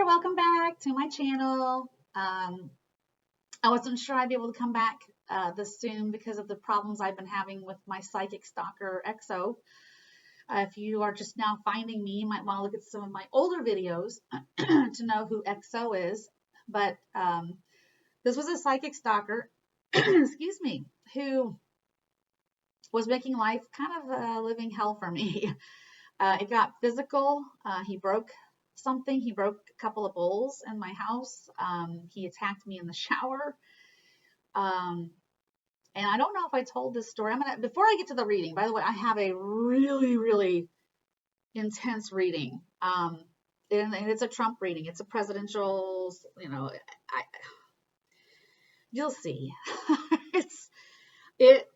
there, welcome back to my channel. I wasn't sure I'd be able to come back this soon because of the problems I've been having with my psychic stalker EXO. If you are just now finding me, you might want to look at some of my older videos to know who EXO is. But this was a psychic stalker, excuse me, who was making life kind of a living hell for me. It got physical. He broke something. He broke a couple of bowls in my house. He attacked me in the shower. And I don't know if I told this story. Before I get to the reading, by the way, I have a really, really intense reading. And it's a Trump reading. It's a presidential, you'll see. It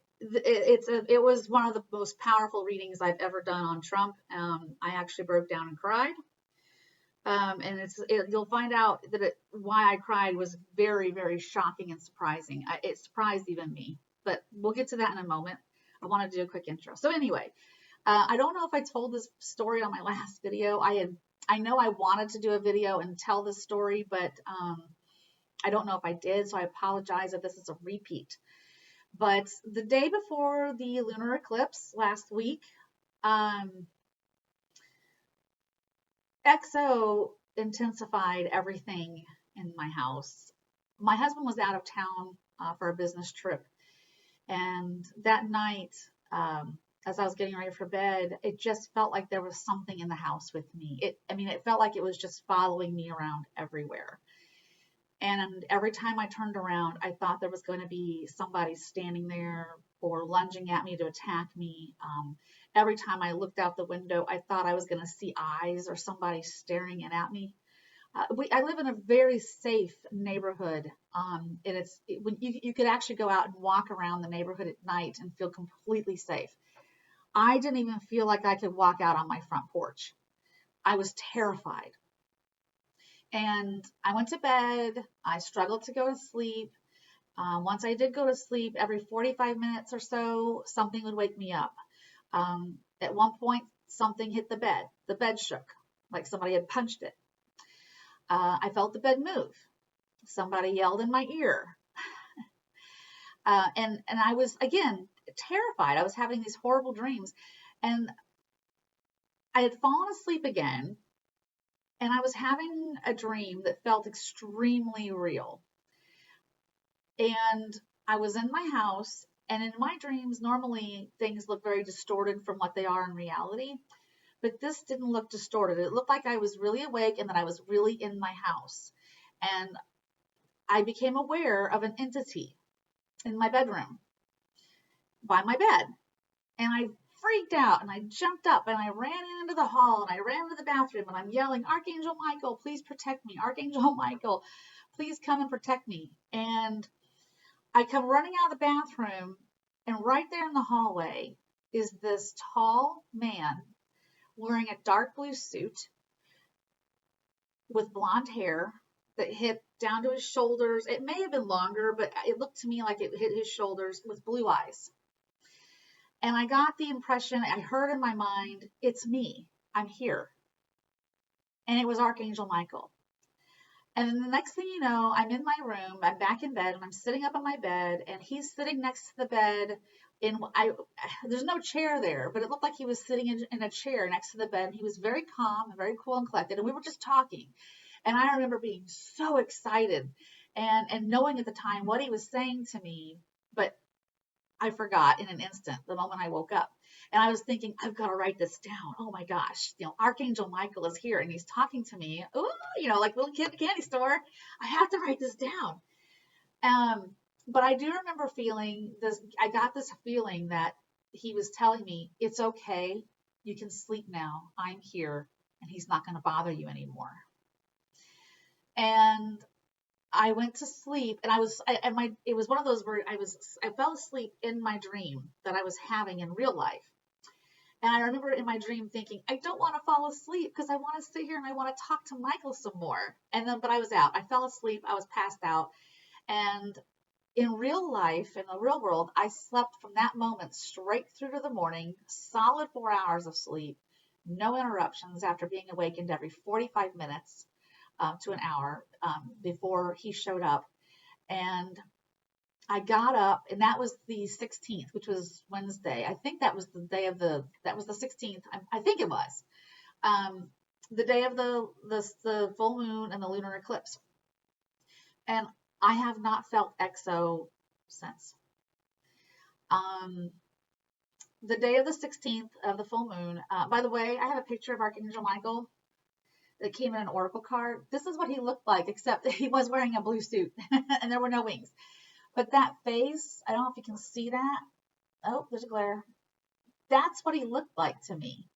was one of the most powerful readings I've ever done on Trump. I actually broke down and cried. And you'll find out that why I cried was very, very shocking and surprising. It surprised even me, but we'll get to that in a moment. I want to do a quick intro. So anyway, I don't know if I told this story on my last video. I know I wanted to do a video and tell this story, but I don't know if I did, so I apologize if this is a repeat. But the day before the lunar eclipse last week, EXO intensified everything in my house. My husband was out of town for a business trip. And that night, as I was getting ready for bed, it just felt like there was something in the house with me. It felt like it was just following me around everywhere. And every time I turned around, I thought there was going to be somebody standing there or lunging at me to attack me. Every time I looked out the window, I thought I was going to see eyes or somebody staring in at me. I live in a very safe neighborhood, and you could actually go out and walk around the neighborhood at night and feel completely safe. I didn't even feel like I could walk out on my front porch. I was terrified. And I went to bed. I struggled to go to sleep. Once I did go to sleep, every 45 minutes or so, something would wake me up. At one point, something hit the bed. The bed shook, like somebody had punched it. I felt the bed move. Somebody yelled in my ear. And I was, again, terrified. I was having these horrible dreams. And I had fallen asleep again. And I was having a dream that felt extremely real. And I was in my house, and in my dreams, normally things look very distorted from what they are in reality. But this didn't look distorted. It looked like I was really awake and that I was really in my house. And I became aware of an entity in my bedroom by my bed. And I freaked out and I jumped up and I ran into the hall and I ran into the bathroom and I'm yelling, Archangel Michael, please protect me. Archangel Michael, please come and protect me. And I come running out of the bathroom, and right there in the hallway is this tall man wearing a dark blue suit with blonde hair that hit down to his shoulders. It may have been longer, but it looked to me like it hit his shoulders, with blue eyes. And I got the impression, I heard in my mind, it's me. I'm here. And it was Archangel Michael. And then the next thing you know, I'm in my room, I'm back in bed, and I'm sitting up on my bed, and he's sitting next to the bed. There's no chair there, but it looked like he was sitting in a chair next to the bed. He was very calm and very cool and collected, and we were just talking. And I remember being so excited and knowing at the time what he was saying to me, but I forgot in an instant the moment I woke up. And I was thinking, I've got to write this down. Oh my gosh, Archangel Michael is here and he's talking to me. Ooh, like little kid at the candy store. I have to write this down. But I do remember feeling this. I got this feeling that he was telling me, it's okay. You can sleep now. I'm here and he's not going to bother you anymore. And I went to sleep, and it was one of those where I fell asleep in my dream that I was having in real life. And I remember in my dream thinking, I don't want to fall asleep because I want to sit here and I want to talk to Michael some more. But I was out. I fell asleep. I was passed out. And in real life, in the real world, I slept from that moment straight through to the morning, solid 4 hours of sleep, no interruptions after being awakened every 45 minutes. to an hour before he showed up. And I got up, and that was the 16th, which was Wednesday. I think that was the day of that was the 16th. I think it was the day of the full moon and the lunar eclipse. And I have not felt EXO since. The day of the 16th of the full moon, by the way, I have a picture of Archangel Michael that came in an oracle card. This is what he looked like, except that he was wearing a blue suit and there were no wings. But that face, I don't know if you can see that. Oh, there's a glare. That's what he looked like to me.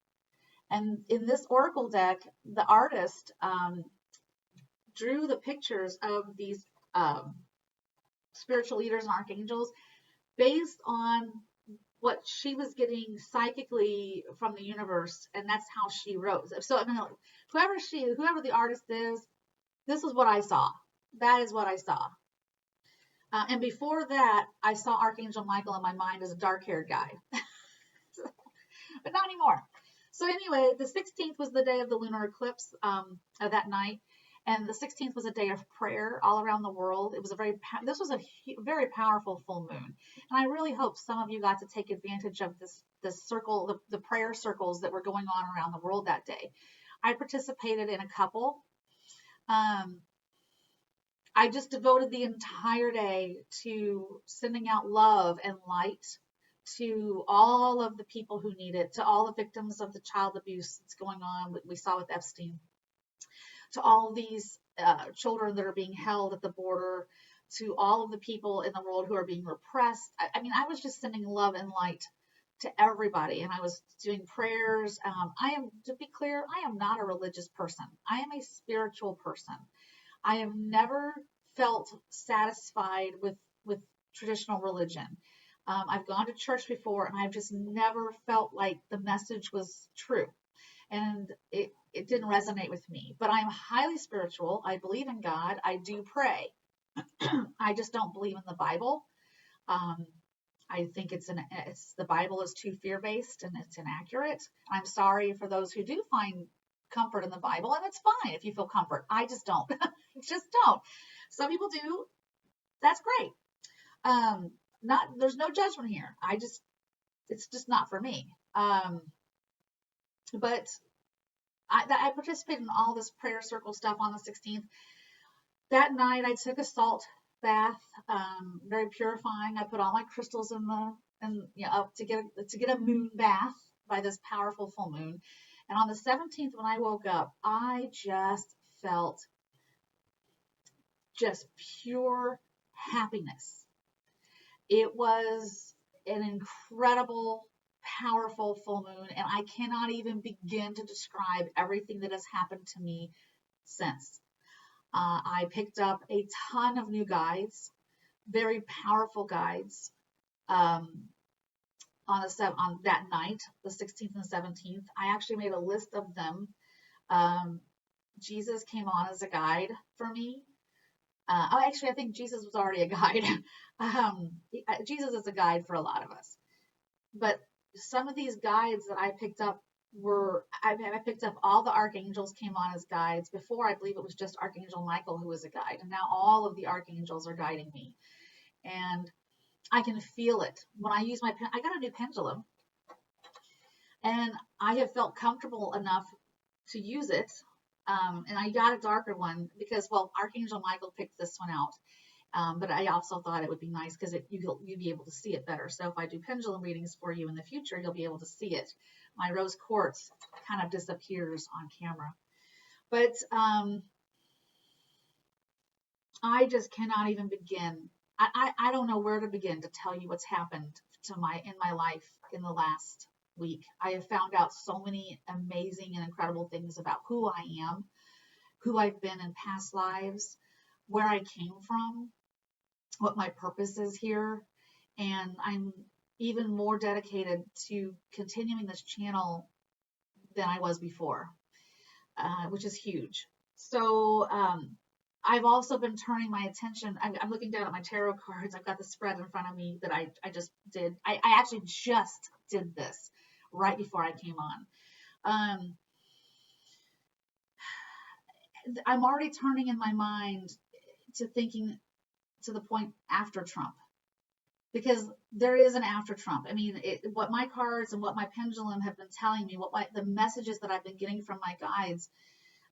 And in this oracle deck, the artist drew the pictures of these spiritual leaders and archangels based on what she was getting psychically from the universe, and that's how she wrote. So I mean, whoever the artist is, this is what I saw. That is what I saw. And before that, I saw Archangel Michael in my mind as a dark-haired guy, but not anymore. So anyway, the 16th was the day of the lunar eclipse that night, and the 16th was a day of prayer all around the world. It was this was a very powerful full moon, and I really hope some of you got to take advantage of this circle, the prayer circles that were going on around the world that day. I participated in a couple. I just devoted the entire day to sending out love and light to all of the people who need it, to all the victims of the child abuse that's going on, we saw with Epstein, to all of these children that are being held at the border, to all of the people in the world who are being repressed. I mean, I was just sending love and light to everybody, and I was doing prayers. To be clear, I am not a religious person. I am a spiritual person. I have never felt satisfied with traditional religion. I've gone to church before, and I've just never felt like the message was true, and it didn't resonate with me. But I'm highly spiritual. I believe in God. I do pray. I just don't believe in the Bible. I think the Bible is too fear-based and it's inaccurate. I'm sorry for those who do find comfort in the Bible, and it's fine if you feel comfort. I just don't. Just don't. Some people do. That's great. There's no judgment here. It's just not for me. But I participated in all this prayer circle stuff on the 16th. That night I took a salt bath, very purifying. I put all my crystals up to get a moon bath by this powerful full moon. And on the 17th, when I woke up, I just felt just pure happiness. It was an incredible, powerful full moon, and I cannot even begin to describe everything that has happened to me since. I picked up a ton of new guides, very powerful guides, on that night, the 16th and 17th. I actually made a list of them. Jesus came on as a guide for me. Actually, I think Jesus was already a guide. Jesus is a guide for a lot of us. But some of these guides that I picked up I picked up all the archangels came on as guides. Before, I believe it was just Archangel Michael who was a guide. And now all of the archangels are guiding me. And I can feel it. When I use I got a new pendulum. And I have felt comfortable enough to use it. And I got a darker one because, Archangel Michael picked this one out. But I also thought it would be nice because you'd be able to see it better. So if I do pendulum readings for you in the future, you'll be able to see it. My rose quartz kind of disappears on camera. But I just cannot even begin. I don't know where to begin to tell you what's happened in my life in the last week. I have found out so many amazing and incredible things about who I am, who I've been in past lives, where I came from, what my purpose is here. And I'm even more dedicated to continuing this channel than I was before, which is huge. So I've also been turning my attention. I'm looking down at my tarot cards. I've got the spread in front of me that I just did. I actually just did this right before I came on. I'm already turning in my mind to thinking to the point after Trump, because there is an after Trump. I mean, what my cards and what my pendulum have been telling me, the messages that I've been getting from my guides,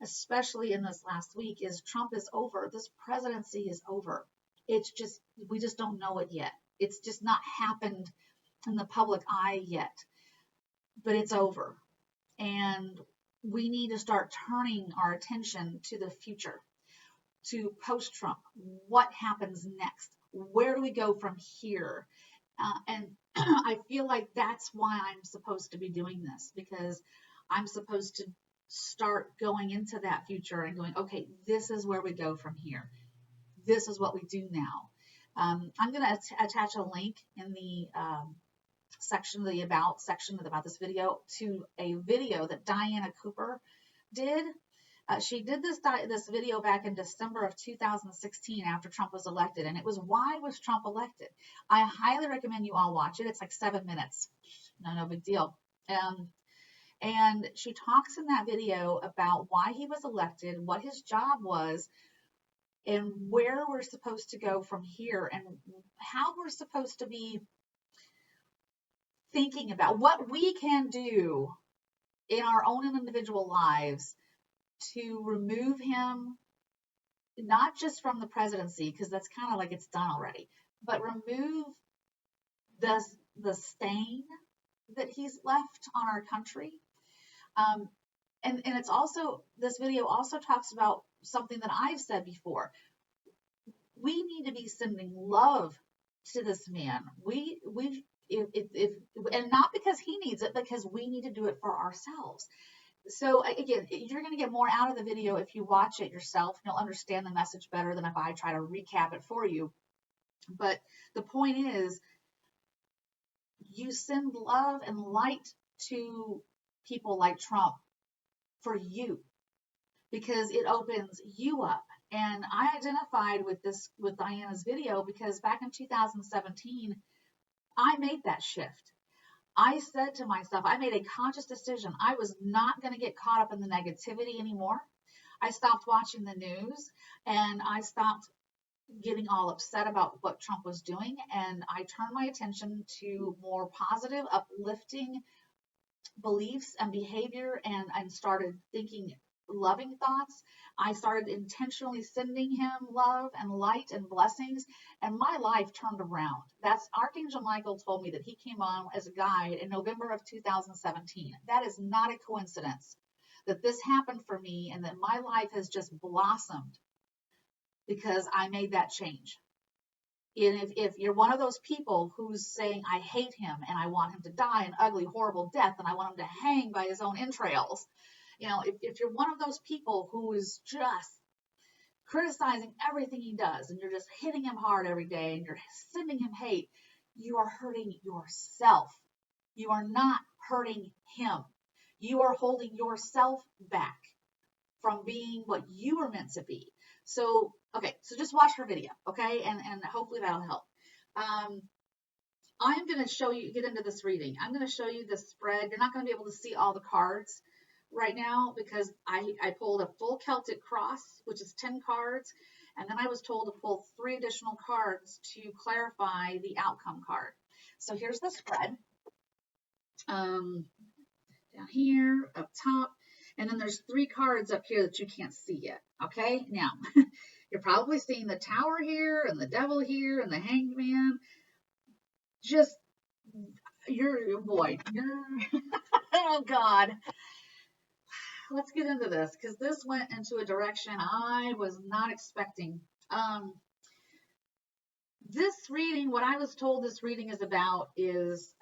especially in this last week, is Trump is over. This presidency is over. It's just, we just don't know it yet. It's just not happened in the public eye yet, but it's over. And we need to start turning our attention to the future, to post-Trump. What happens next? Where do we go from here? And I feel like that's why I'm supposed to be doing this, because I'm supposed to start going into that future and going, okay, this is where we go from here. This is what we do now. I'm going to attach a link in the section, the about section about this video, to a video that Diana Cooper did. She did this video back in December of 2016 after Trump was elected, and it was, why was Trump elected? I highly recommend you all watch it. It's like 7 minutes. No big deal. And she talks in that video about why he was elected, what his job was, and where we're supposed to go from here, and how we're supposed to be thinking about what we can do in our own individual lives to remove him, not just from the presidency, because that's kind of like it's done already, but remove the stain that he's left on our country. And it's also, this video also talks about something that I've said before. We need to be sending love to this man. And not because he needs it, because we need to do it for ourselves. So again, you're going to get more out of the video if you watch it yourself. You'll understand the message better than if I try to recap it for you. But the point is, you send love and light to people like Trump for you, because it opens you up. And I identified with Diana's video because back in 2017, I made that shift. I said to myself, I made a conscious decision. I was not going to get caught up in the negativity anymore. I stopped watching the news, and I stopped getting all upset about what Trump was doing. And I turned my attention to more positive, uplifting beliefs and behavior, and started thinking loving thoughts. I started intentionally sending him love and light and blessings, and my life turned around. That's Archangel Michael told me that he came on as a guide in November of 2017. That is not a coincidence that this happened for me, and that my life has just blossomed because I made that change. And if you're one of those people who's saying, I hate him and I want him to die an ugly, horrible death, and I want him to hang by his own entrails, if you're one of those people who is just criticizing everything he does, and you're just hitting him hard every day, and you're sending him hate, you are hurting yourself. You are not hurting him. You are holding yourself back from being what you were meant to be. So, okay, so just watch her video, okay? And hopefully that'll help. I'm going to get into this reading. I'm going to show you this spread. You're not going to be able to see all the cards right now because I pulled a full Celtic cross, which is 10 cards. And then I was told to pull 3 additional cards to clarify the outcome card. So here's the spread. Down here, up top. And then there's 3 cards up here that you can't see yet. Okay, now you're probably seeing the Tower here, and the Devil here, and the Hanged Man. Just, oh God. Let's get into this, because this went into a direction I was not expecting. This reading, what I was told this reading is about is,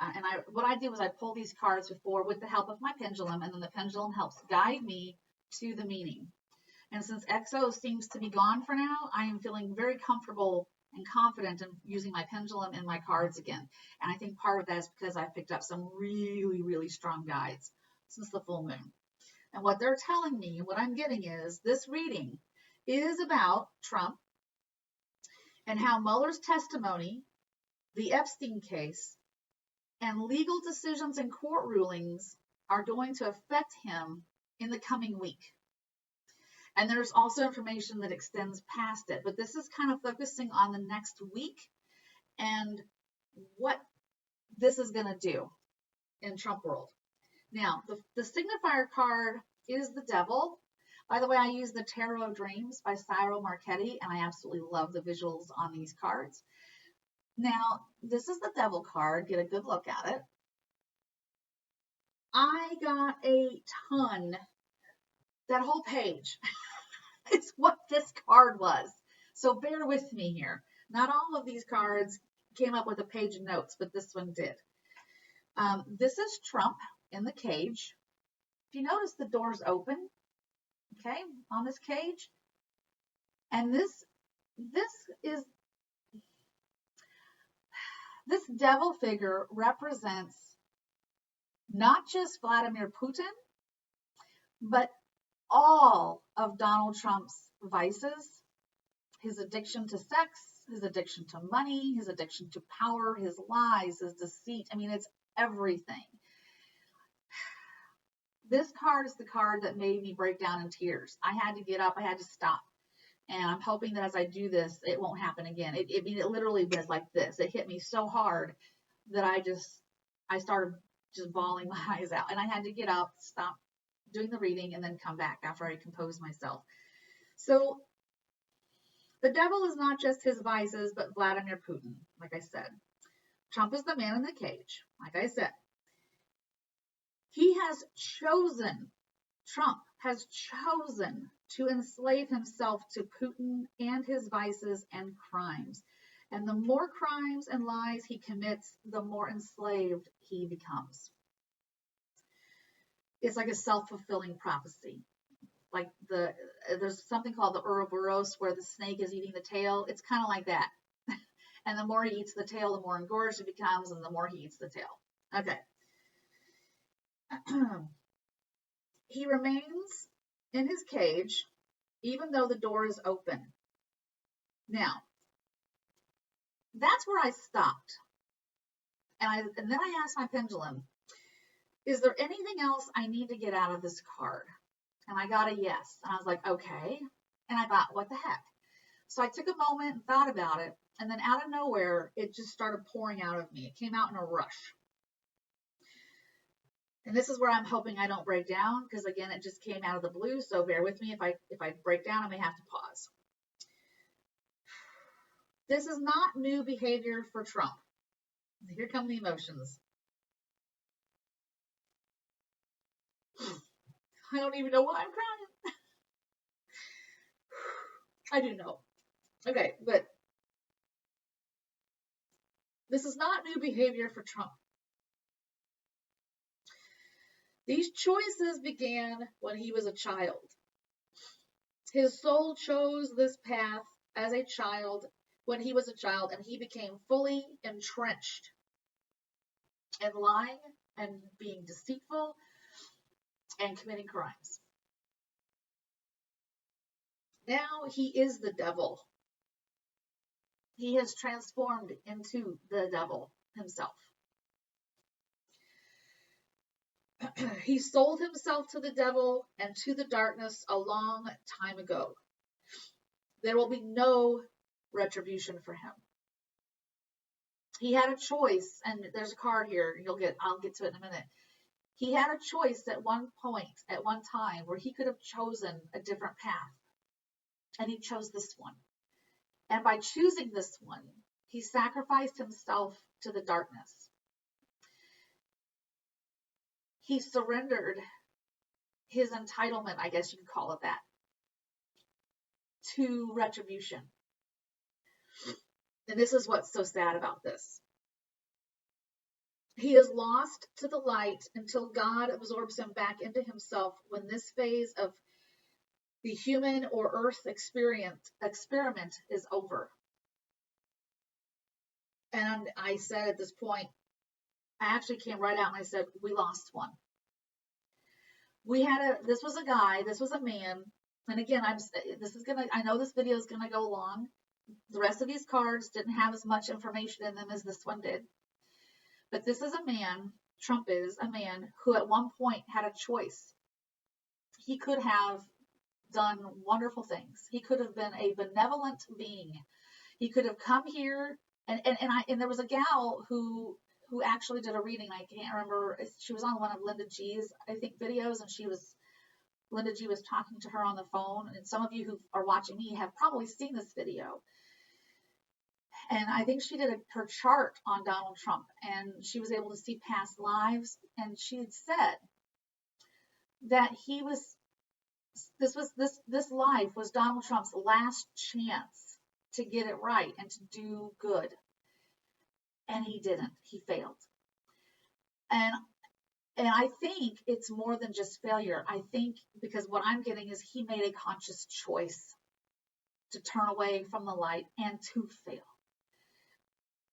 what I did was I pulled these cards before with the help of my pendulum, and then the pendulum helps guide me to the meaning. And since XO seems to be gone for now, I am feeling very comfortable and confident in using my pendulum and my cards again. And I think part of that is because I've picked up some really, really strong guides since the full moon. And what they're telling me, what I'm getting is, this reading is about Trump and how Mueller's testimony, the Epstein case, and legal decisions and court rulings are going to affect him in the coming week. And there's also information that extends past it, but this is kind of focusing on the next week and what this is going to do in Trump world. Now, the signifier card is the devil. By the way, I use the Tarot Dreams by Cyril Marchetti, and I absolutely love the visuals on these cards. Now, this is the devil card. Get a good look at it. I got a ton. That whole page is what this card was. So bear with me here. Not all of these cards came up with a page of notes, but this one did. This is Trump in the cage. If you notice, the door's open, okay, on this cage. And this devil figure represents not just Vladimir Putin, but all of Donald Trump's vices, his addiction to sex, his addiction to money, his addiction to power, his lies, his deceit. I mean, it's everything. This card is the card that made me break down in tears. I had to get up. I had to stop. And I'm hoping that as I do this, it won't happen again. It literally was like this. It hit me so hard that I started just bawling my eyes out. And I had to get up, stop doing the reading, and then come back after I composed myself. So the devil is not just his vices, but Vladimir Putin, like I said. Trump is the man in the cage, like I said. Trump has chosen to enslave himself to Putin and his vices and crimes. And the more crimes and lies he commits, the more enslaved he becomes. It's like a self-fulfilling prophecy. Like there's something called the Ouroboros where the snake is eating the tail. It's kind of like that. And the more he eats the tail, the more engorged it becomes, and the more he eats the tail. Okay. He remains in his cage, even though the door is open. Now, that's where I stopped. And then I asked my pendulum, is there anything else I need to get out of this card? And I got a yes. And I was like, okay. And I thought, what the heck? So I took a moment and thought about it. And then out of nowhere, it just started pouring out of me. It came out in a rush. And this is where I'm hoping I don't break down, because again, it just came out of the blue. So bear with me. If I break down, I may have to pause. This is not new behavior for Trump. Here come the emotions. I don't even know why I'm crying. I do know. Okay, but this is not new behavior for Trump. These choices began when he was a child. His soul chose this path as a child, when he was a child, and he became fully entrenched in lying and being deceitful and committing crimes. Now he is the devil. He has transformed into the devil himself. He sold himself to the devil and to the darkness a long time ago. There will be no retribution for him. He had a choice, and there's a card here. I'll get to it in a minute. He had a choice at one point, at one time, where he could have chosen a different path. And he chose this one. And by choosing this one, he sacrificed himself to the darkness. He surrendered his entitlement, I guess you could call it that, to retribution. And this is what's so sad about this. He is lost to the light until God absorbs him back into himself, when this phase of the human or earth experiment is over. And I said at this point, I actually came right out and I said, we lost one. This was a guy, this was a man. And again, I know this video is going to go long. The rest of these cards didn't have as much information in them as this one did. But this is a man, Trump is a man, who at one point had a choice. He could have done wonderful things. He could have been a benevolent being. He could have come here, and there was a gal who actually did a reading. I can't remember. She was on one of Linda G's, I think, videos, and Linda G was talking to her on the phone. And some of you who are watching me have probably seen this video. And I think she did her chart on Donald Trump, and she was able to see past lives. And she had said that this life was Donald Trump's last chance to get it right and to do good. And he didn't. He failed. And I think it's more than just failure. I think because what I'm getting is he made a conscious choice to turn away from the light and to fail.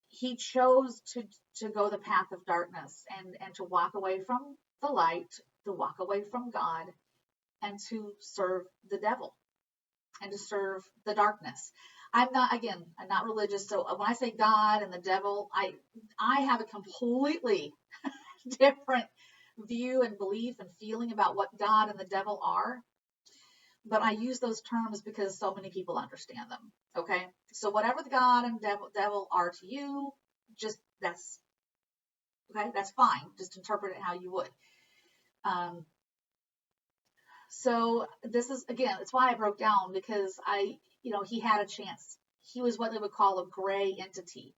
He chose to go the path of darkness and to walk away from the light, to walk away from God, and to serve the devil and to serve the darkness. I'm not religious. So when I say God and the devil, I have a completely different view and belief and feeling about what God and the devil are. But I use those terms because so many people understand them. Okay. So whatever the God and devil are to you, that's fine. Just interpret it how you would. So this is, again, it's why I broke down, because he had a chance. He was what they would call a gray entity.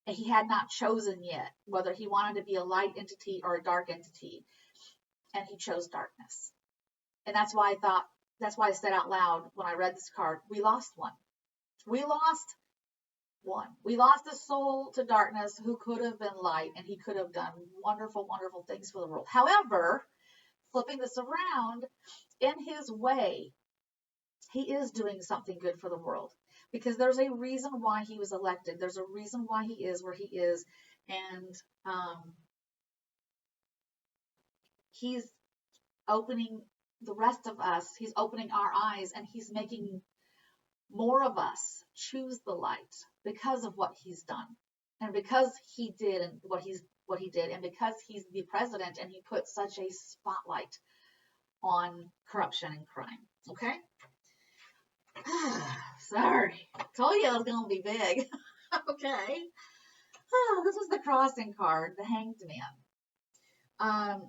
And he had not chosen yet whether he wanted to be a light entity or a dark entity. And he chose darkness. And that's why I said out loud when I read this card, we lost one. We lost one. We lost a soul to darkness who could have been light, and he could have done wonderful, wonderful things for the world. However, flipping this around, in his way, he is doing something good for the world, because there's a reason why he was elected. There's a reason why he is where he is. And he's opening the rest of us, he's opening our eyes, and he's making more of us choose the light because of what he's done, and because he did and what he did, and because he's the president and he put such a spotlight on corruption and crime. Okay. Sorry, told you it was gonna be big. Okay. This was the crossing card, the Hanged Man.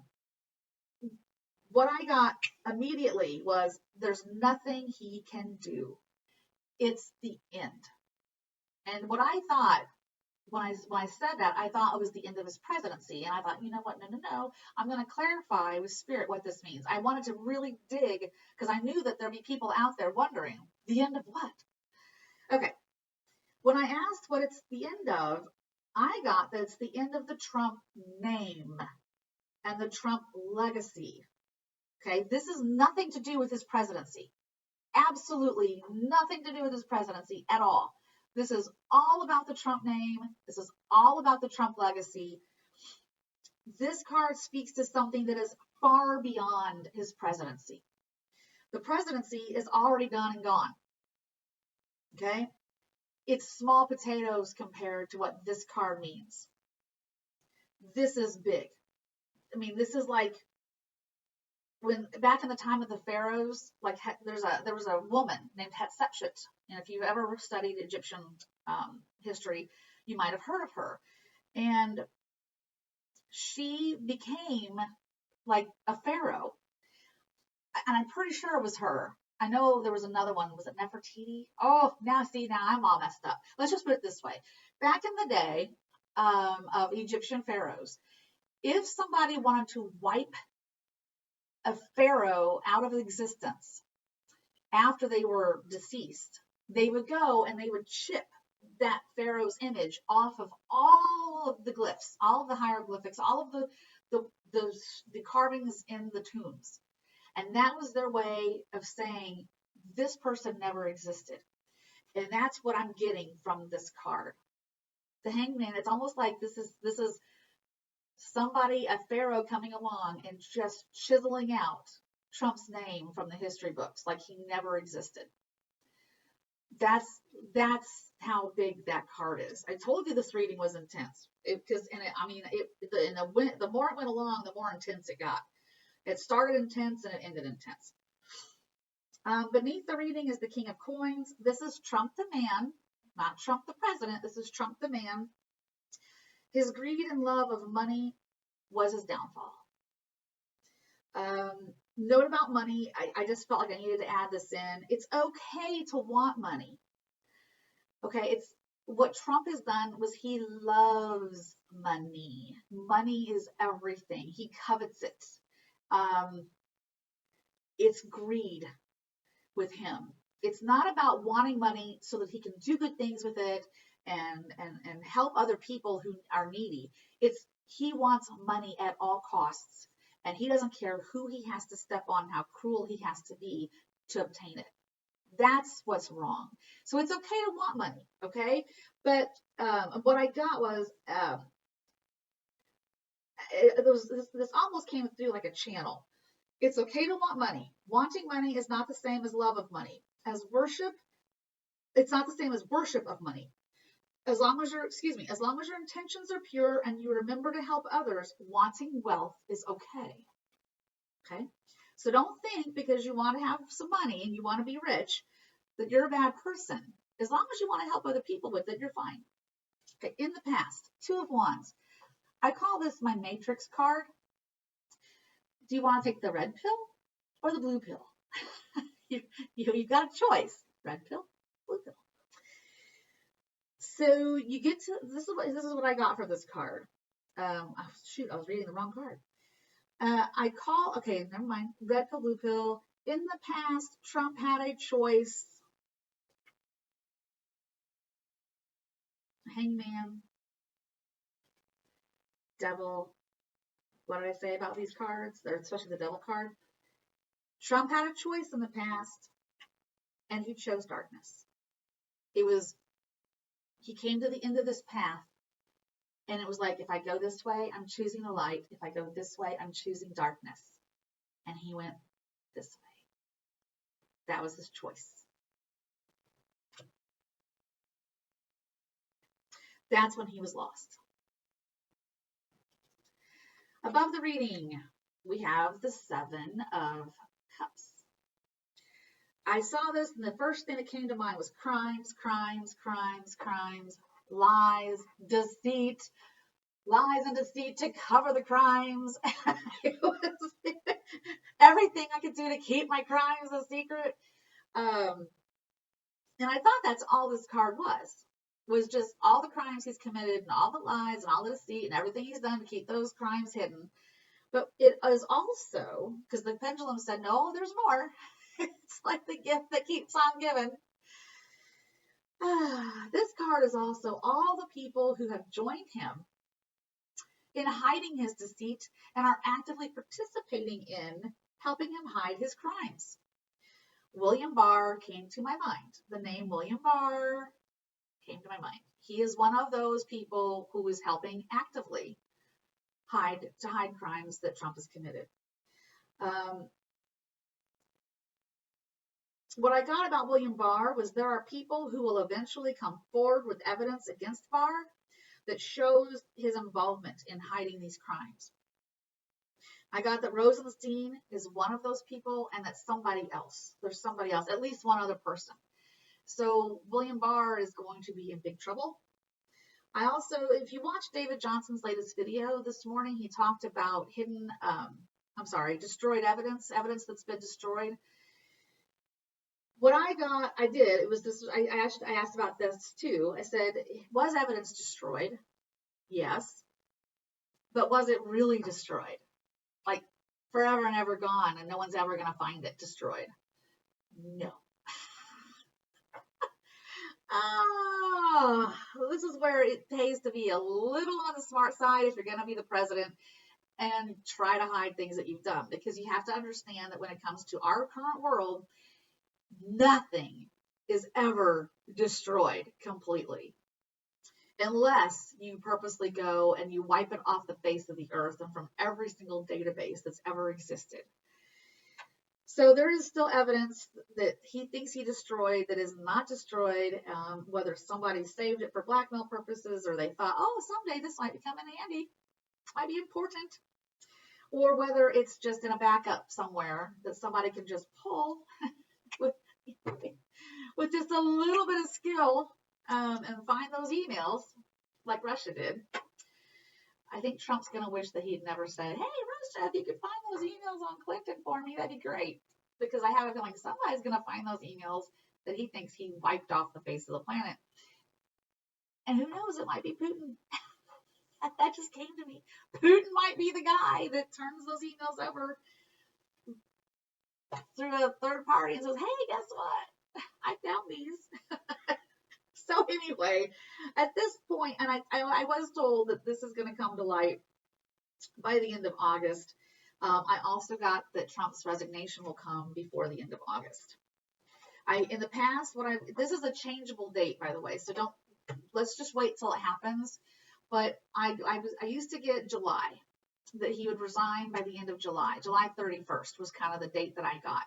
What I got immediately was, there's nothing he can do. It's the end. And what I thought when I said that, I thought it was the end of his presidency. And I thought, you know what? No. I'm going to clarify with Spirit what this means. I wanted to really dig, because I knew that there'd be people out there wondering, the end of what? Okay. When I asked what it's the end of, I got that it's the end of the Trump name and the Trump legacy. Okay. This is nothing to do with his presidency. Absolutely nothing to do with his presidency at all. This is all about the Trump name. This is all about the Trump legacy. This card speaks to something that is far beyond his presidency. The presidency is already done and gone. Okay? It's small potatoes compared to what this card means. This is big. I mean, this is like when back in the time of the pharaohs, like there was a woman named Hatshepsut, and if you've ever studied Egyptian history, you might have heard of her. And she became like a pharaoh, and I'm pretty sure it was her. I know there was another one. Was it Nefertiti? Oh, now I'm all messed up. Let's just put it this way: back in the day of Egyptian pharaohs, if somebody wanted to wipe a pharaoh out of existence after they were deceased, they would go and they would chip that pharaoh's image off of all of the glyphs, all of the hieroglyphics, all of the carvings in the tombs. And that was their way of saying this person never existed. And that's what I'm getting from this card. The Hanged Man, it's almost like this is somebody, a pharaoh, coming along and just chiseling out Trump's name from the history books like he never existed. That's how big that card is. I told you this reading was intense, because the more it went along, the more intense it got. It started intense and it ended intense. Beneath the reading is the King of Coins. This is Trump the man, not Trump the president. This is Trump the man. His greed and love of money was his downfall. Note about money. I just felt like I needed to add this in. It's okay to want money. Okay, it's what Trump has done was he loves money. Money is everything. He covets it. It's greed with him. It's not about wanting money so that he can do good things with it and help other people who are needy. It's he wants money at all costs, and he doesn't care who he has to step on, how cruel he has to be to obtain it. That's what's wrong. So it's okay to want money, okay? But what I got was this almost came through like a channel. It's okay to want money. Wanting money is not the same as love of money. As worship, it's not the same as worship of money. As long as your intentions are pure and you remember to help others, wanting wealth is okay. Okay? So don't think because you want to have some money and you want to be rich that you're a bad person. As long as you want to help other people with it, you're fine. Okay, in the past, Two of Wands. I call this my matrix card. Do you want to take the red pill or the blue pill? You've got a choice. Red pill, blue pill. So you get to, this is what I got for this card. Shoot, I was reading the wrong card. Okay, never mind. Red pill, blue pill. In the past, Trump had a choice. Hangman, Devil. What did I say about these cards? Especially the Devil card. Trump had a choice in the past, and he chose darkness. He came to the end of this path, and it was like, if I go this way, I'm choosing the light. If I go this way, I'm choosing darkness. And he went this way. That was his choice. That's when he was lost. Above the reading, we have the Seven of Cups. I saw this, and the first thing that came to mind was crimes, lies, deceit, lies and deceit to cover the crimes. It was everything I could do to keep my crimes a secret. And I thought that's all this card was just all the crimes he's committed and all the lies and all the deceit and everything he's done to keep those crimes hidden. But it is also, because the pendulum said, no, there's more. It's like the gift that keeps on giving. This card is also all the people who have joined him in hiding his deceit and are actively participating in helping him hide his crimes. William Barr came to my mind. The name William Barr came to my mind. He is one of those people who is helping actively hide crimes that Trump has committed. What I got about William Barr was there are people who will eventually come forward with evidence against Barr that shows his involvement in hiding these crimes. I got that Rosenstein is one of those people and that somebody else. There's somebody else, at least one other person. So William Barr is going to be in big trouble. I also, if you watch David Johnson's latest video this morning, he talked about destroyed evidence that's been destroyed. What I asked about this too. I said, was evidence destroyed? Yes. But was it really destroyed? Like forever and ever gone and no one's ever going to find it destroyed? No. This is where it pays to be a little on the smart side if you're going to be the president and try to hide things that you've done, because you have to understand that when it comes to our current world, nothing is ever destroyed completely unless you purposely go and you wipe it off the face of the earth and from every single database that's ever existed. So there is still evidence that he thinks he destroyed that is not destroyed, whether somebody saved it for blackmail purposes or they thought, oh, someday this might become in handy, might be important, or whether it's just in a backup somewhere that somebody can just pull with just a little bit of skill and find those emails like Russia did. I think Trump's going to wish that he'd never said, hey, Russia, if you could find those emails on Clinton for me, that'd be great. Because I have a feeling somebody's going to find those emails that he thinks he wiped off the face of the planet. And who knows, it might be Putin. That just came to me. Putin might be the guy that turns those emails over through a third party and says, hey, guess what? I found these. So anyway, at this point, and I was told that this is going to come to light by the end of August. I also got that Trump's resignation will come before the end of August. In the past, this is a changeable date, by the way, so let's just wait till it happens. But I used to get July, that he would resign by the end of July. July 31st was kind of the date that I got.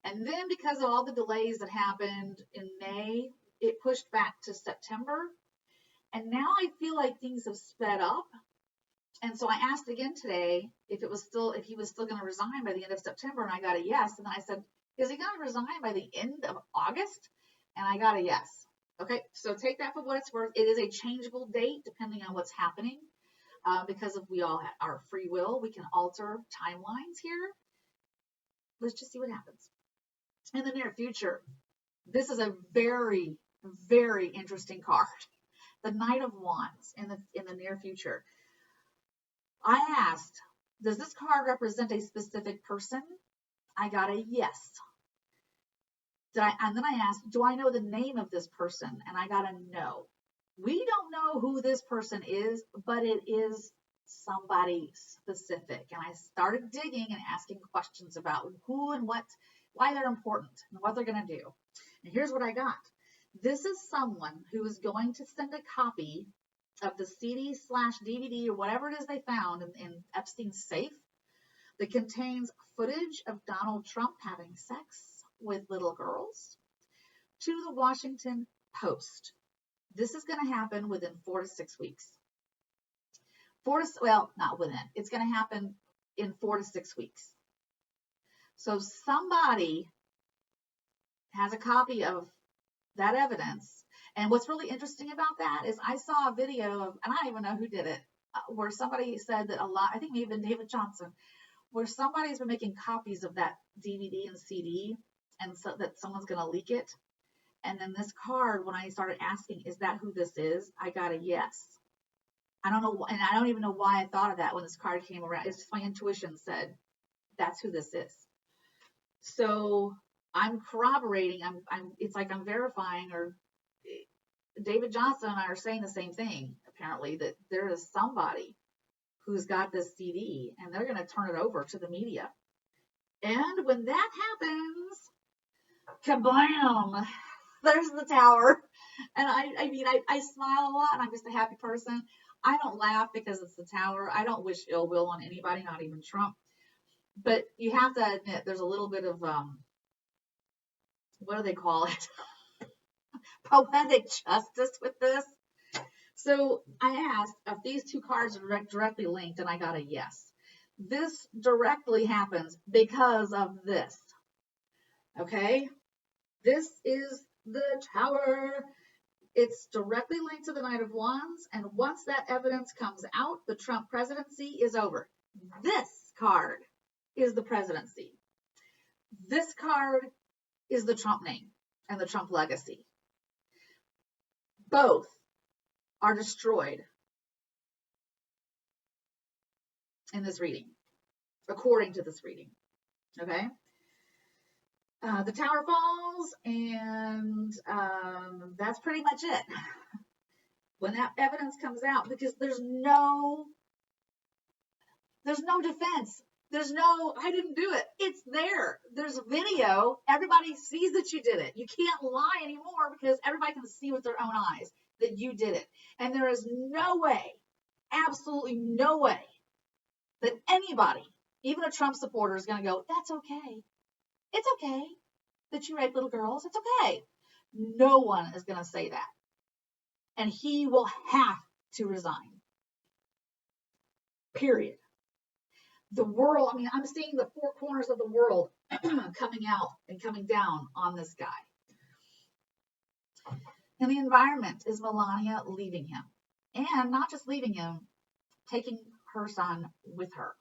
And then because of all the delays that happened in May, it pushed back to September. And now I feel like things have sped up. And so I asked again today if he was still going to resign by the end of September, and I got a yes. And then I said, is he going to resign by the end of August? And I got a yes. Okay, so take that for what it's worth. It is a changeable date depending on what's happening. Because we all have our free will, we can alter timelines here. Let's just see what happens. In the near future, this is a very, very interesting card. The Knight of Wands in the near future. I asked, does this card represent a specific person? I got a yes. And then I asked, do I know the name of this person? And I got a no. We don't know who this person is, but it is somebody specific. And I started digging and asking questions about who and what, why they're important and what they're going to do. And here's what I got. This is someone who is going to send a copy of the CD/DVD or whatever it is they found in Epstein's safe that contains footage of Donald Trump having sex with little girls to the Washington Post. This is going to happen within 4 to 6 weeks. Not within. It's going to happen in 4 to 6 weeks. So somebody has a copy of that evidence. And what's really interesting about that is I saw a video of, and I don't even know who did it, where somebody said that I think maybe David Johnson, where somebody's been making copies of that DVD and CD, and so that someone's going to leak it. And then this card, when I started asking, is that who this is? I got a yes. I don't know, and I don't even know why I thought of that when this card came around. It's just my intuition said, that's who this is. So I'm corroborating. It's like I'm verifying, or David Johnson and I are saying the same thing, apparently, that there is somebody who's got this CD and they're going to turn it over to the media. And when that happens, kablam, there's the tower. And I smile a lot, and I'm just a happy person. I don't laugh because it's the tower. I don't wish ill will on anybody, not even Trump. But you have to admit there's a little bit of, what do they call it? Poetic justice with this. So I asked if these two cards are directly linked, and I got a yes. This directly happens because of this. Okay? This is the tower. It's directly linked to the Knight of Wands, and once that evidence comes out, the Trump presidency is over. This card is the presidency. This card is the Trump name and the Trump legacy. Both are destroyed in this reading, according to this reading. Okay? The tower falls, and that's pretty much it. When that evidence comes out, because there's no defense. There's no, I didn't do it. It's there. There's a video. Everybody sees that you did it. You can't lie anymore because everybody can see with their own eyes that you did it. And there is no way, absolutely no way, that anybody, even a Trump supporter, is going to go, that's okay. It's okay that you rape little girls. It's okay. No one is going to say that. And he will have to resign. Period. The world, I mean, I'm seeing the four corners of the world coming out and coming down on this guy. And the environment is Melania leaving him. And not just leaving him, taking her son with her.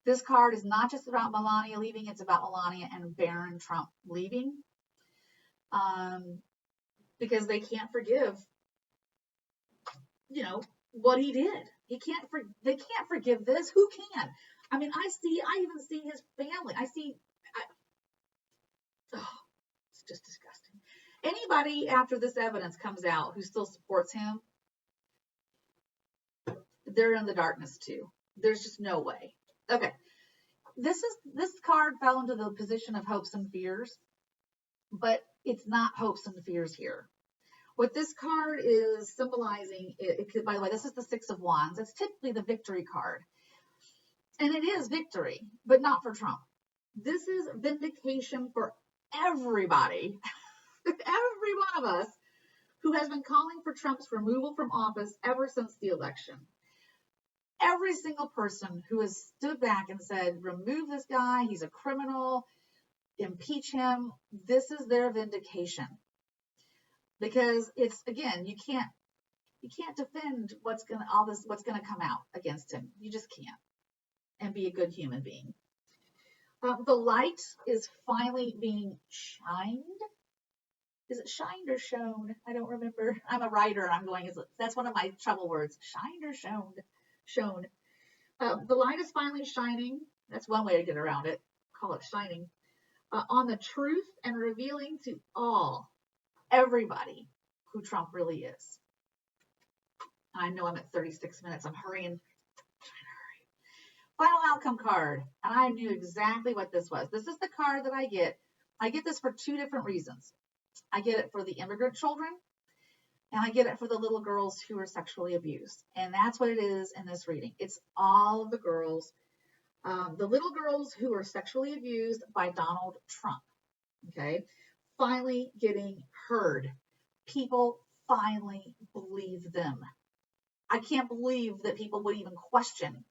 This card is not just about Melania leaving, it's about Melania and Baron Trump leaving. Because they can't forgive, what he did. They can't forgive this. Who can? I mean, I even see his family. It's just disgusting. Anybody after this evidence comes out who still supports him, they're in the darkness too. There's just no way. Okay. This card fell into the position of hopes and fears, but it's not hopes and fears here. What this card is symbolizing, by the way, this is the Six of Wands. It's typically the victory card. And it is victory, but not for Trump. This is vindication for everybody, every one of us who has been calling for Trump's removal from office ever since the election. Every single person who has stood back and said, remove this guy, he's a criminal, impeach him, this is their vindication. Because it's, again, you can't defend what's gonna come out against him. You just can't, and be a good human being. The light is finally being shined. Is it shined or shown? I don't remember. I'm a writer. That's one of my trouble words. Shined or shown? Shown. The light is finally shining. That's one way to get around it. Call it shining. On the truth and revealing to everybody who Trump really is. I know I'm at 36 minutes. I'm hurrying. Final outcome card. And I knew exactly what this was. This is the card that I get. I get this for two different reasons. I get it for the immigrant children, and I get it for the little girls who are sexually abused. And that's what it is in this reading. It's all of the girls, the little girls who are sexually abused by Donald Trump. Okay. Finally getting heard. People finally believe them. I can't believe that people would even question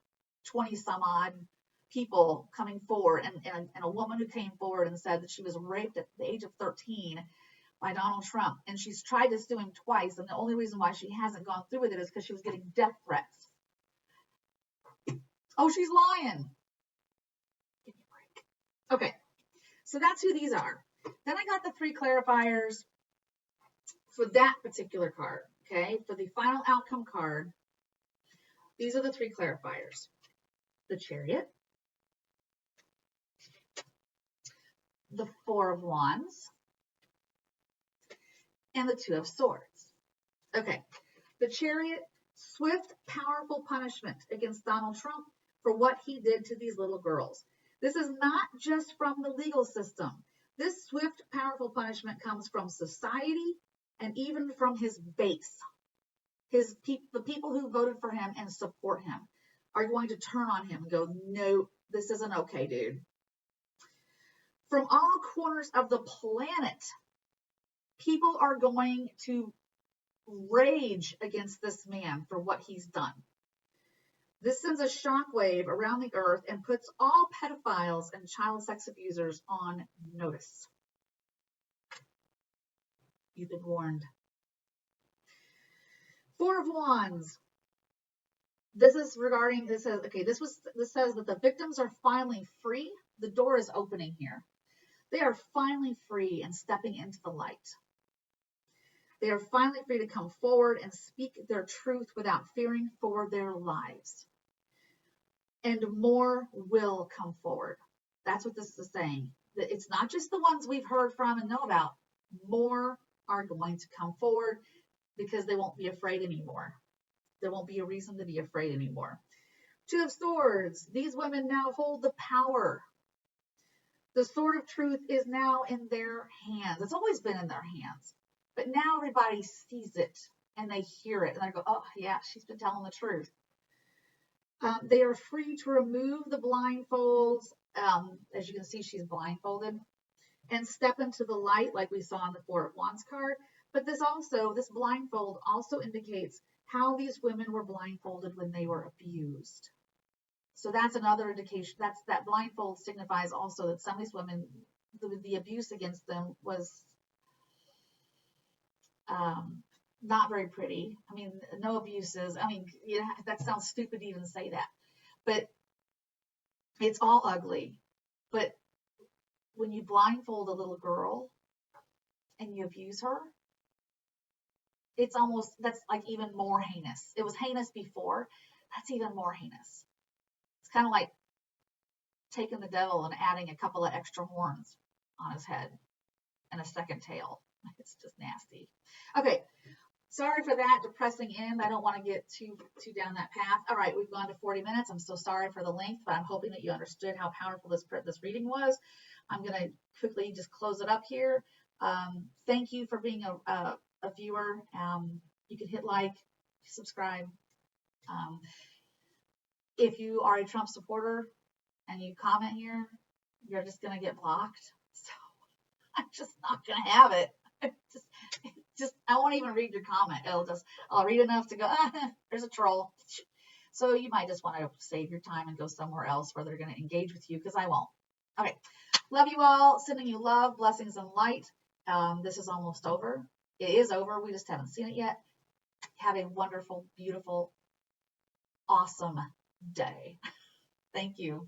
20 some odd people coming forward, and a woman who came forward and said that she was raped at the age of 13 by Donald Trump, and she's tried to sue him twice, and the only reason why she hasn't gone through with it is because she was getting death threats. Oh, she's lying. Give me a break. Okay, so that's who these are. Then I got the three clarifiers for that particular card. Okay, for the final outcome card, these are the three clarifiers. The Chariot, the Four of Wands, and the Two of Swords. Okay, the Chariot, swift, powerful punishment against Donald Trump for what he did to these little girls. This is not just from the legal system. This swift, powerful punishment comes from society and even from his base. The people who voted for him and support him are going to turn on him and go, no, this isn't okay, dude. From all corners of the planet, people are going to rage against this man for what he's done. This sends a shockwave around the earth and puts all pedophiles and child sex abusers on notice. You've been warned. Four of Wands. This says that the victims are finally free. The door is opening here. They are finally free and stepping into the light. They are finally free to come forward and speak their truth without fearing for their lives. And more will come forward. That's what this is saying. It's not just the ones we've heard from and know about. More are going to come forward because they won't be afraid anymore. There won't be a reason to be afraid anymore. Two of Swords. These women now hold the power. The sword of truth is now in their hands. It's always been in their hands. But now everybody sees it and they hear it. And they go, oh, yeah, she's been telling the truth. They are free to remove the blindfolds. As you can see, she's blindfolded. And step into the light like we saw in the Four of Wands card. But this blindfold also indicates how these women were blindfolded when they were abused. So that's another indication. That blindfold signifies also that some of these women, the abuse against them was not very pretty. I mean, no abuses. I mean, that sounds stupid to even say that, but it's all ugly. But when you blindfold a little girl and you abuse her, that's like even more heinous. It was heinous before. That's even more heinous. It's kind of like taking the devil and adding a couple of extra horns on his head and a second tail. It's just nasty. Okay. Sorry for that depressing end. I don't want to get too down that path. All right, we've gone to 40 minutes. I'm so sorry for the length, but I'm hoping that you understood how powerful this reading was. I'm going to quickly just close it up here. Thank you for being a viewer. You can hit like, subscribe. If you are a Trump supporter and you comment here, you're just going to get blocked. So I'm just not going to have it. I won't even read your comment. I'll read enough to go, there's a troll. So you might just want to save your time and go somewhere else where they're going to engage with you, because I won't. Okay. Love you all. Sending you love, blessings, and light. This is almost over. It is over. We just haven't seen it yet. Have a wonderful, beautiful, awesome day. Thank you.